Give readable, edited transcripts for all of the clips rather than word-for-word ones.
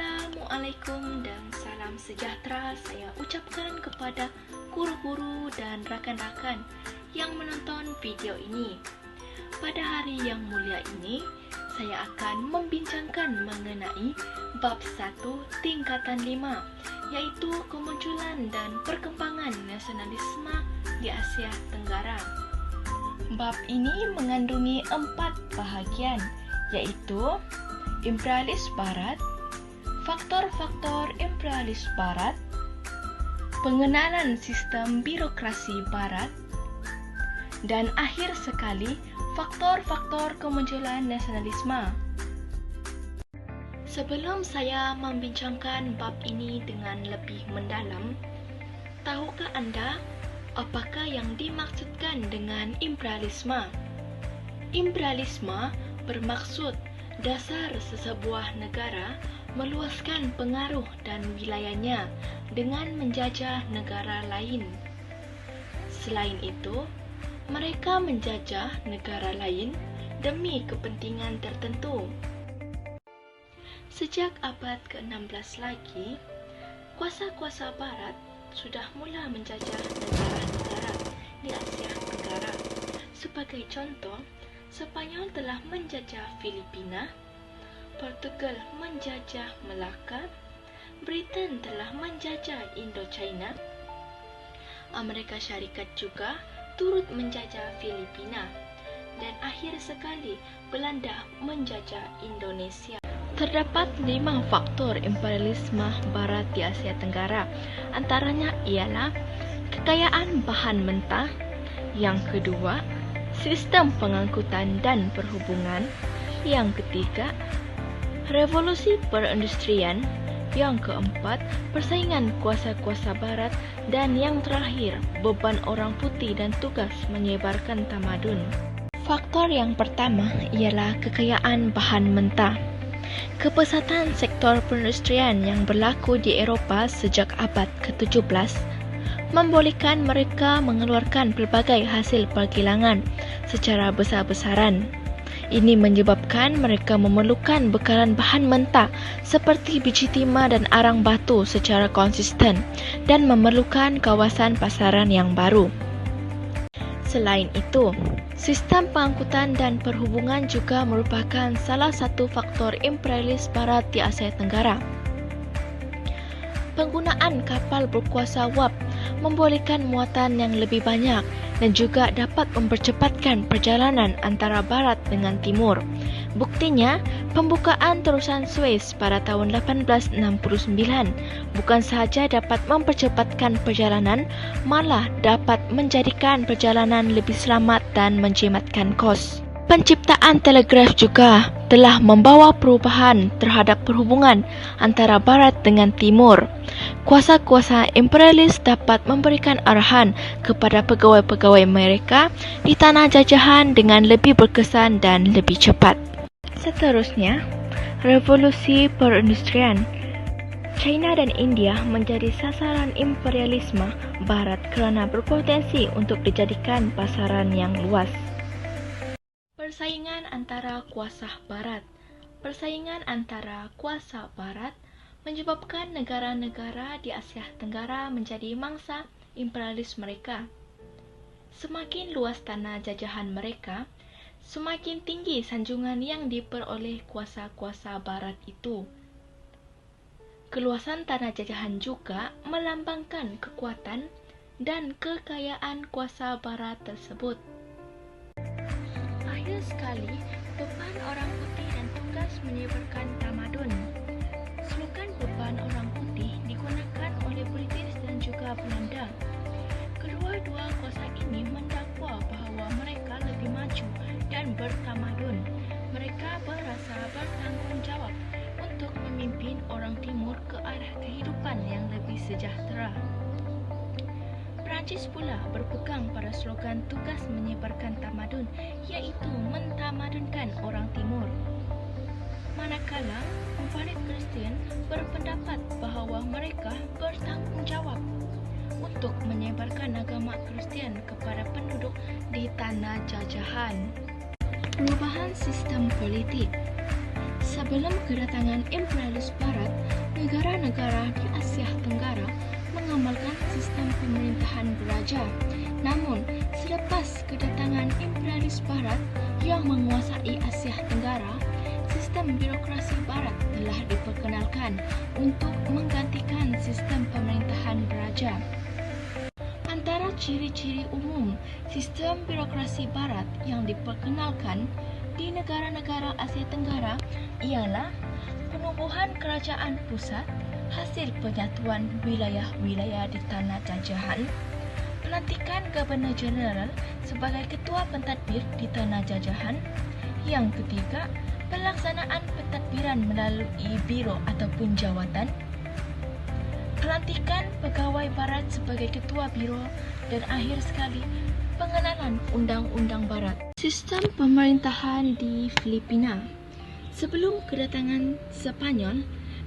Assalamualaikum dan salam sejahtera saya ucapkan kepada guru-guru dan rakan-rakan yang menonton video ini. Pada hari yang mulia ini, saya akan membincangkan mengenai bab 1 tingkatan 5, yaitu kemunculan dan perkembangan nasionalisme di Asia Tenggara. Bab ini mengandungi 4 bahagian, yaitu imperialis Barat, faktor-faktor imperialis Barat, pengenalan sistem birokrasi Barat, dan akhir sekali, faktor-faktor kemunculan nasionalisme. Sebelum saya membincangkan bab ini dengan lebih mendalam, tahukah anda apakah yang dimaksudkan dengan imperialisme? Imperialisme bermaksud dasar sesebuah negara meluaskan pengaruh dan wilayahnya dengan menjajah negara lain. Selain itu, mereka menjajah negara lain demi kepentingan tertentu. Sejak abad ke-16 lagi, kuasa-kuasa Barat sudah mula menjajah negara-negara di Asia Tenggara. Sebagai contoh, Spanyol telah menjajah Filipina, Portugal menjajah Melaka, Britain telah menjajah Indochina, Amerika Syarikat juga turut menjajah Filipina, dan akhir sekali Belanda menjajah Indonesia. Terdapat 5 faktor imperialisme Barat di Asia Tenggara. Antaranya ialah kekayaan bahan mentah, yang kedua, sistem pengangkutan dan perhubungan, yang ketiga, revolusi perindustrian, yang keempat, persaingan kuasa-kuasa Barat, dan yang terakhir, beban orang putih dan tugas menyebarkan tamadun. Faktor yang pertama ialah kekayaan bahan mentah. Kepesatan sektor perindustrian yang berlaku di Eropah sejak abad ke-17 membolehkan mereka mengeluarkan pelbagai hasil pergilangan secara besar-besaran. Ini menyebabkan mereka memerlukan bekalan bahan mentah seperti biji timah dan arang batu secara konsisten dan memerlukan kawasan pasaran yang baru. Selain itu, sistem pengangkutan dan perhubungan juga merupakan salah satu faktor imperialis Barat di Asia Tenggara. Penggunaan kapal berkuasa wap membolehkan muatan yang lebih banyak dan juga dapat mempercepatkan perjalanan antara Barat dengan Timur. Buktinya, pembukaan terusan Suez pada tahun 1869 bukan sahaja dapat mempercepatkan perjalanan, malah dapat menjadikan perjalanan lebih selamat dan menjimatkan kos. Penciptaan telegraf juga telah membawa perubahan terhadap perhubungan antara Barat dengan Timur. Kuasa-kuasa imperialis dapat memberikan arahan kepada pegawai-pegawai mereka di tanah jajahan dengan lebih berkesan dan lebih cepat. Seterusnya, revolusi perindustrian. China dan India menjadi sasaran imperialisme Barat kerana berpotensi untuk dijadikan pasaran yang luas. Persaingan antara kuasa Barat. Persaingan antara kuasa Barat menyebabkan negara-negara di Asia Tenggara menjadi mangsa imperialis mereka. Semakin luas tanah jajahan mereka, semakin tinggi sanjungan yang diperoleh kuasa-kuasa Barat itu. Keluasan tanah jajahan juga melambangkan kekuatan dan kekayaan kuasa Barat tersebut. Akhir sekali, beban orang putih dan tugas menyebarkan tamadun. Slogan beban orang putih digunakan oleh British dan juga Belanda. Kedua-dua kuasa ini mendakwa bahawa mereka lebih maju dan bertamadun. Mereka berasa bertanggungjawab untuk memimpin orang Timur ke arah kehidupan yang lebih sejahtera. Perancis pula berpegang pada slogan tugas menyebarkan tamadun, iaitu mentamadunkan orang Timur. Manakala Mufarid Kristian berpendapat bahawa mereka bertanggungjawab untuk menyebarkan agama Kristian kepada penduduk di tanah jajahan. Perubahan sistem politik. Sebelum kedatangan imperialis Barat, negara-negara di Asia Tenggara mengamalkan sistem pemerintahan beraja. Namun, selepas kedatangan imperialis Barat yang menguasai Asia Tenggara, sistem birokrasi Barat telah diperkenalkan untuk menggantikan sistem pemerintahan beraja. Antara ciri-ciri umum sistem birokrasi Barat yang diperkenalkan di negara-negara Asia Tenggara ialah penubuhan kerajaan pusat hasil penyatuan wilayah-wilayah di tanah jajahan, pelantikan Governor Jeneral sebagai ketua pentadbir di tanah jajahan. Yang ketiga, pelaksanaan pentadbiran melalui biro ataupun jawatan, pelantikan pegawai Barat sebagai ketua biro, dan akhir sekali, pengenalan undang-undang Barat. Sistem pemerintahan di Filipina. Sebelum kedatangan Sepanyol,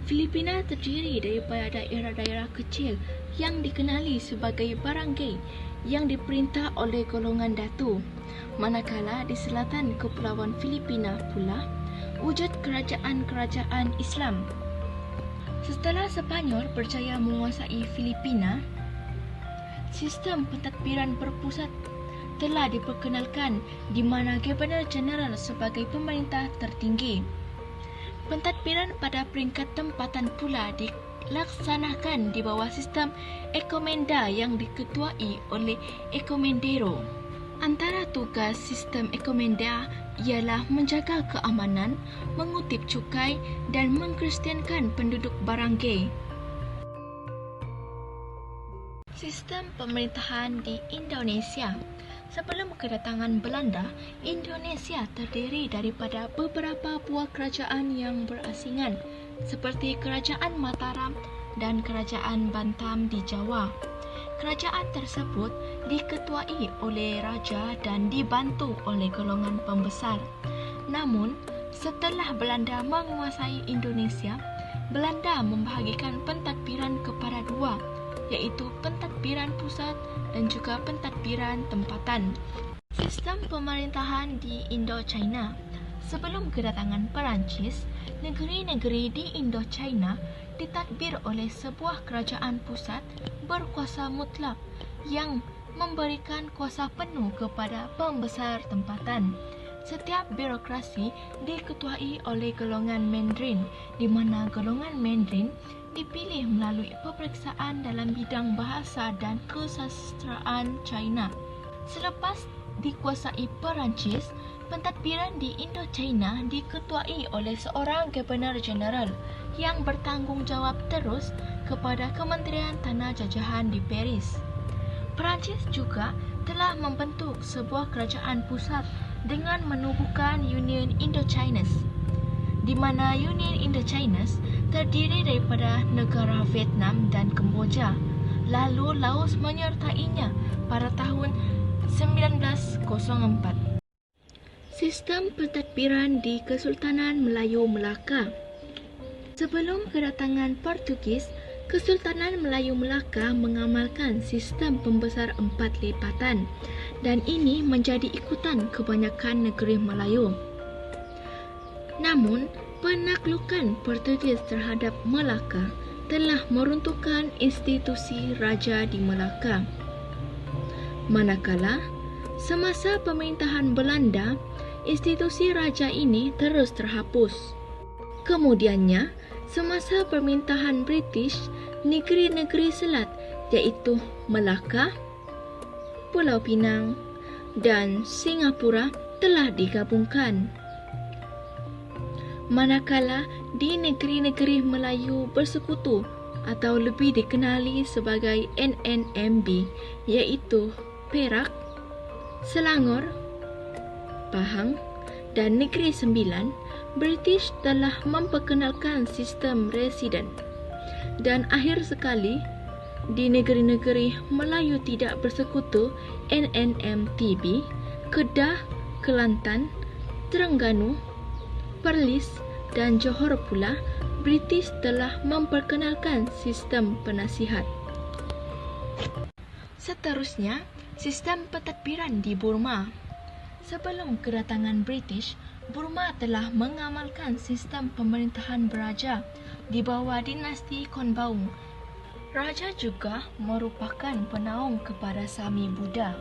Filipina terdiri daripada daerah-daerah kecil yang dikenali sebagai barangay yang diperintah oleh golongan datu. Manakala di selatan Kepulauan Filipina pula wujud kerajaan-kerajaan Islam. Setelah Sepanyol berjaya menguasai Filipina, sistem pentadbiran berpusat telah diperkenalkan di mana Governor Jeneral sebagai pemerintah tertinggi. Pentadbiran pada peringkat tempatan pula dilaksanakan di bawah sistem Encomenda yang diketuai oleh Encomendero. Antara tugas sistem Encomenda ialah menjaga keamanan, mengutip cukai dan mengkristiankan penduduk barangay. Sistem pemerintahan di Indonesia. Sebelum kedatangan Belanda, Indonesia terdiri daripada beberapa buah kerajaan yang berasingan seperti Kerajaan Mataram dan Kerajaan Bantam di Jawa. Kerajaan tersebut diketuai oleh raja dan dibantu oleh golongan pembesar. Namun, setelah Belanda menguasai Indonesia, Belanda membahagikan pentadbiran kepada dua, iaitu pentadbiran pusat dan juga pentadbiran tempatan. Sistem pemerintahan di Indochina. Sebelum kedatangan Perancis, negeri-negeri di Indochina ditadbir oleh sebuah kerajaan pusat berkuasa mutlak yang memberikan kuasa penuh kepada pembesar tempatan. Setiap birokrasi diketuai oleh golongan Mandarin, di mana golongan Mandarin dipilih melalui peperiksaan dalam bidang bahasa dan kesastraan China. Selepas dikuasai Perancis, pentadbiran di Indochina diketuai oleh seorang Governor Jeneral yang bertanggungjawab terus kepada Kementerian Tanah Jajahan di Paris. Perancis juga telah membentuk sebuah kerajaan pusat dengan menubuhkan Union Indochines, di mana Union Indochines terdiri daripada negara Vietnam dan Kemboja. Lalu Laos menyertainya pada tahun 1904. Sistem pentadbiran di Kesultanan Melayu Melaka. Sebelum kedatangan Portugis, Kesultanan Melayu Melaka mengamalkan sistem pembesar 4 lipatan dan ini menjadi ikutan kebanyakan negeri Melayu. Namun, penaklukan Portugis terhadap Melaka telah meruntuhkan institusi raja di Melaka. Manakala, semasa pemerintahan Belanda, institusi raja ini terus terhapus. Kemudiannya, semasa pemerintahan British, negeri-negeri selat iaitu Melaka, Pulau Pinang dan Singapura telah digabungkan. Manakala di negeri-negeri Melayu bersekutu atau lebih dikenali sebagai NNMB iaitu Perak, Selangor, Pahang dan Negeri Sembilan, British telah memperkenalkan sistem residen. Dan akhir sekali, di negeri-negeri Melayu tidak bersekutu NNMTB, Kedah, Kelantan, Terengganu, Perlis dan Johor pula, British telah memperkenalkan sistem penasihat. Seterusnya, sistem pentadbiran di Burma. Sebelum kedatangan British, Burma telah mengamalkan sistem pemerintahan beraja. di bawah dinasti Konbaung. Raja juga merupakan penaung kepada Sami Buddha.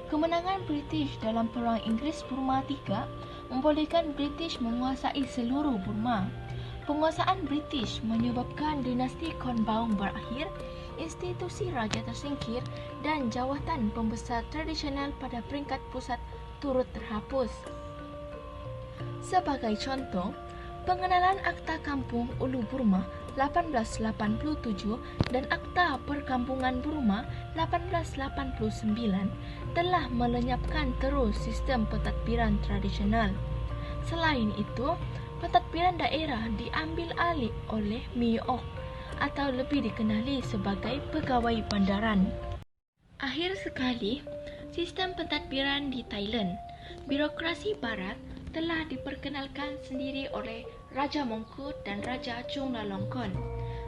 Kemenangan British dalam Perang Inggeris-Burma III membolehkan British menguasai seluruh Burma. Penguasaan British menyebabkan dinasti Konbaung berakhir, institusi raja tersingkir dan jawatan pembesar tradisional pada peringkat pusat turut terhapus. Sebagai contoh, pengenalan Akta Kampung Ulu Burma 1887 dan Akta Perkampungan Burma 1889 telah melenyapkan terus sistem pentadbiran tradisional. Selain itu, pentadbiran daerah diambil alih oleh MIOK atau lebih dikenali sebagai pegawai bandaran. Akhir sekali, sistem pentadbiran di Thailand, birokrasi barat telah diperkenalkan sendiri oleh Raja Mongkut dan Raja Chulalongkorn.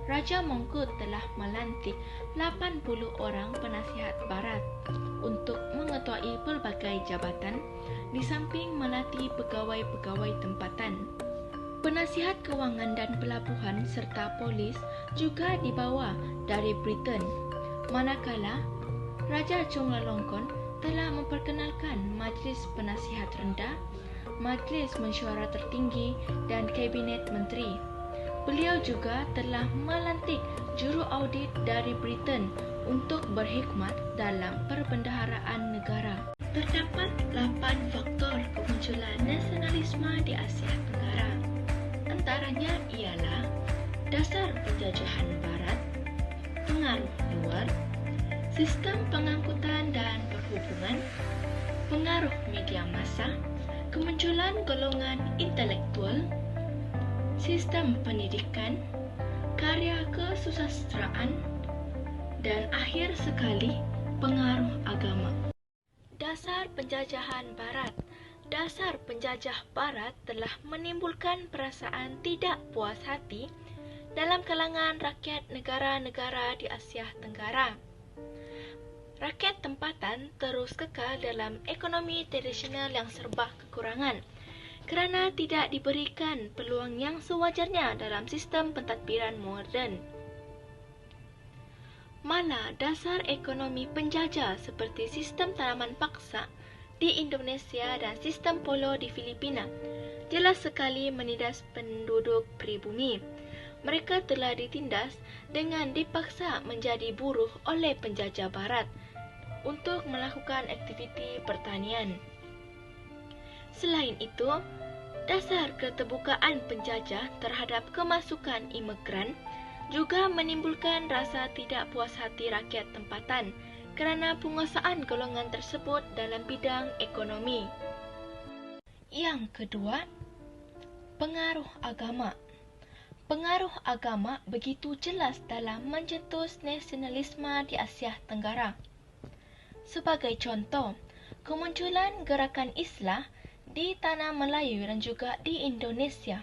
Raja Mongkut telah melantik 80 orang penasihat barat untuk mengetuai pelbagai jabatan di samping melatih pegawai-pegawai tempatan. Penasihat kewangan dan pelabuhan serta polis juga dibawa dari Britain. Manakala Raja Chulalongkorn telah memperkenalkan Majlis Penasihat Rendah, Majlis Mesyuarat Tertinggi dan Kabinet Menteri. Beliau juga telah melantik juru audit dari Britain untuk berkhidmat dalam perbendaharaan negara. Terdapat 8 faktor kemunculan nasionalisme di Asia Tenggara. Antaranya ialah dasar penjajahan barat, pengaruh luar, sistem pengangkutan dan perhubungan, pengaruh media massa, kemunculan golongan intelektual, sistem pendidikan, karya kesusastraan, dan akhir sekali, pengaruh agama. Dasar penjajahan barat. Dasar penjajah barat telah menimbulkan perasaan tidak puas hati dalam kalangan rakyat negara-negara di Asia Tenggara. Rakyat tempatan terus kekal dalam ekonomi tradisional yang serba kekurangan kerana tidak diberikan peluang yang sewajarnya dalam sistem pentadbiran moden. Mana dasar ekonomi penjajah seperti sistem tanaman paksa di Indonesia dan sistem polo di Filipina jelas sekali menindas penduduk pribumi. Mereka telah ditindas dengan dipaksa menjadi buruh oleh penjajah barat untuk melakukan aktiviti pertanian. Selain itu, dasar keterbukaan penjajah terhadap kemasukan imigran juga menimbulkan rasa tidak puas hati rakyat tempatan kerana penguasaan golongan tersebut dalam bidang ekonomi. Yang kedua, pengaruh agama. Pengaruh agama begitu jelas dalam mencetus nasionalisme di Asia Tenggara. Sebagai contoh, kemunculan gerakan Islah di Tanah Melayu dan juga di Indonesia,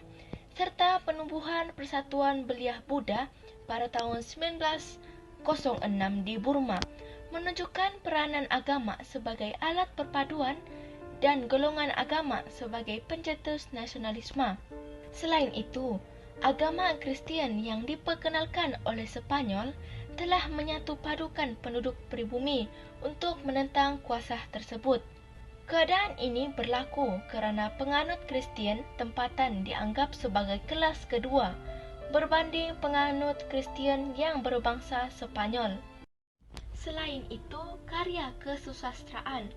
serta penumbuhan Persatuan Belia Buddha pada tahun 1906 di Burma, menunjukkan peranan agama sebagai alat perpaduan dan golongan agama sebagai pencetus nasionalisme. Selain itu, agama Kristian yang diperkenalkan oleh Sepanyol telah menyatu padukan penduduk pribumi untuk menentang kuasa tersebut. Keadaan ini berlaku kerana penganut Kristian tempatan dianggap sebagai kelas kedua berbanding penganut Kristian yang berbangsa Sepanyol. Selain itu, karya kesusastraan.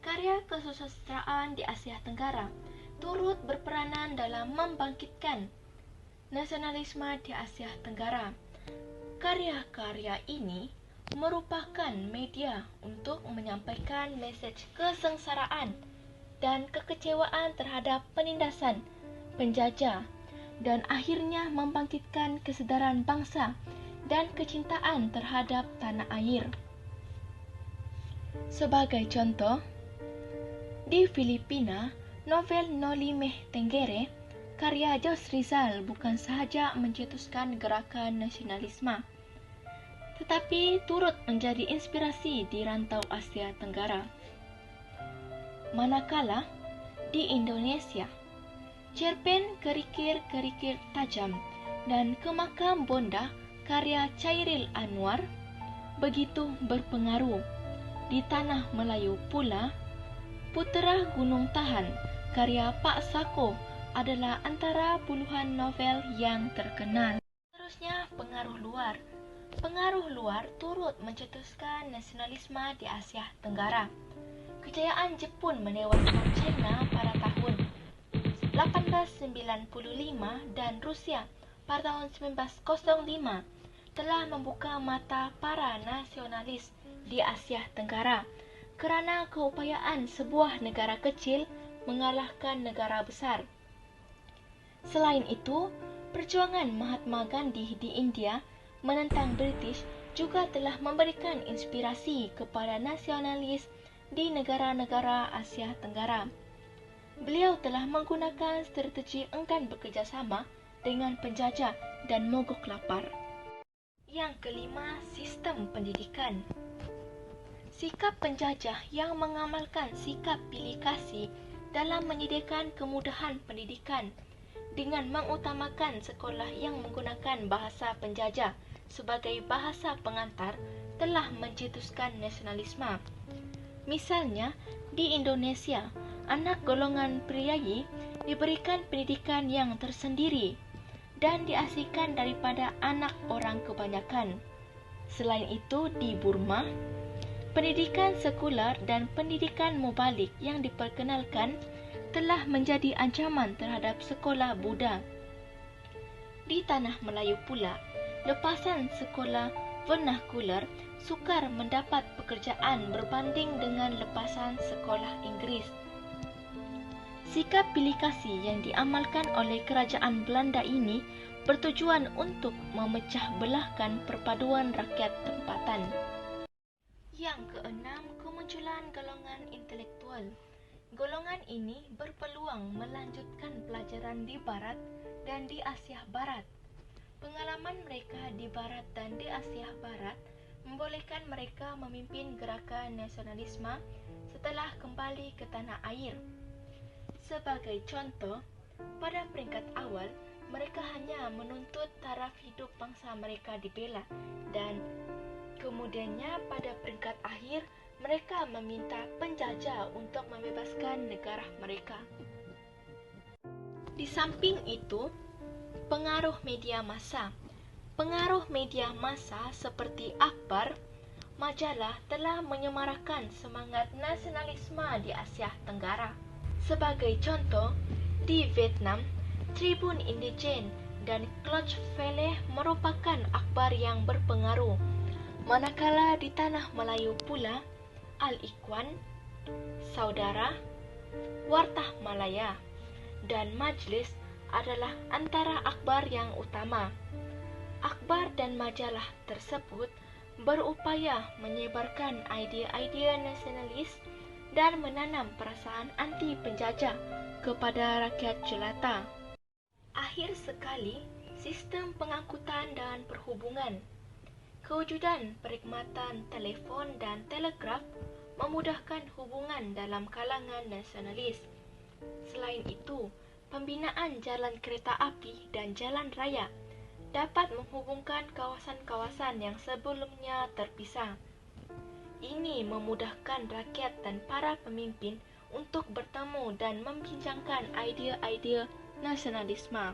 Karya kesusastraan di Asia Tenggara turut berperanan dalam membangkitkan nasionalisme di Asia Tenggara. Karya-karya ini merupakan media untuk menyampaikan mesej kesengsaraan dan kekecewaan terhadap penindasan penjajah dan akhirnya membangkitkan kesedaran bangsa dan kecintaan terhadap tanah air. Sebagai contoh, di Filipina, novel Noli Me Tengere, karya Jos Rizal bukan sahaja mencetuskan gerakan nasionalisme, tetapi turut menjadi inspirasi di rantau Asia Tenggara. Manakala, di Indonesia, Cerpen Kerikil-Kerikil Tajam dan Ke Makam Bonda karya Chairil Anwar begitu berpengaruh. Di Tanah Melayu pula, Putera Gunung Tahan karya Pak Sako adalah antara puluhan novel yang terkenal. Seterusnya, pengaruh luar. Pengaruh luar turut mencetuskan nasionalisme di Asia Tenggara. Kejayaan Jepun menewaskan China pada tahun 1895 dan Rusia pada tahun 1905 telah membuka mata para nasionalis di Asia Tenggara kerana keupayaan sebuah negara kecil mengalahkan negara besar. Selain itu, perjuangan Mahatma Gandhi di India menentang British juga telah memberikan inspirasi kepada nasionalis di negara-negara Asia Tenggara. Beliau telah menggunakan strategi enggan bekerjasama dengan penjajah dan mogok lapar. Yang kelima, sistem pendidikan. Sikap penjajah yang mengamalkan sikap pilih kasih dalam menyediakan kemudahan pendidikan dengan mengutamakan sekolah yang menggunakan bahasa penjajah sebagai bahasa pengantar telah mencetuskan nasionalisme. Misalnya, di Indonesia, anak golongan priayi diberikan pendidikan yang tersendiri dan diasingkan daripada anak orang kebanyakan. Selain itu, di Burma, pendidikan sekular dan pendidikan mubalik yang diperkenalkan telah menjadi ancaman terhadap sekolah Buddha. Di Tanah Melayu pula, lepasan sekolah vernakular sukar mendapat pekerjaan berbanding dengan lepasan sekolah Inggeris. Sikap pilih kasih yang diamalkan oleh kerajaan Belanda ini bertujuan untuk memecah belahkan perpaduan rakyat tempatan. Yang keenam, kemunculan golongan intelektual. Golongan ini berpeluang melanjutkan pelajaran di Barat dan di Asia Barat. Pengalaman mereka di Barat dan di Asia Barat membolehkan mereka memimpin gerakan nasionalisme setelah kembali ke tanah air. Sebagai contoh, pada peringkat awal, mereka hanya menuntut taraf hidup bangsa mereka dibela dan kemudiannya pada peringkat akhir, mereka meminta penjajah untuk membebaskan negara mereka. Di samping itu, pengaruh media massa. Pengaruh media massa seperti akhbar, majalah telah menyemarakan semangat nasionalisme di Asia Tenggara. Sebagai contoh, di Vietnam, Tribun Indigen dan Clutch Valley merupakan akhbar yang berpengaruh. Manakala di Tanah Melayu pula, Al-Ikhwan, Saudara, Wartah Malaya, dan Majlis adalah antara akhbar yang utama. Akhbar dan majalah tersebut berupaya menyebarkan idea-idea nasionalis dan menanam perasaan anti penjajah kepada rakyat jelata. Akhir sekali, sistem pengangkutan dan perhubungan. Kewujudan perkhidmatan telefon dan telegraf memudahkan hubungan dalam kalangan nasionalis. Selain itu, pembinaan jalan kereta api dan jalan raya dapat menghubungkan kawasan-kawasan yang sebelumnya terpisah. Ini memudahkan rakyat dan para pemimpin untuk bertemu dan membincangkan idea-idea nasionalisme.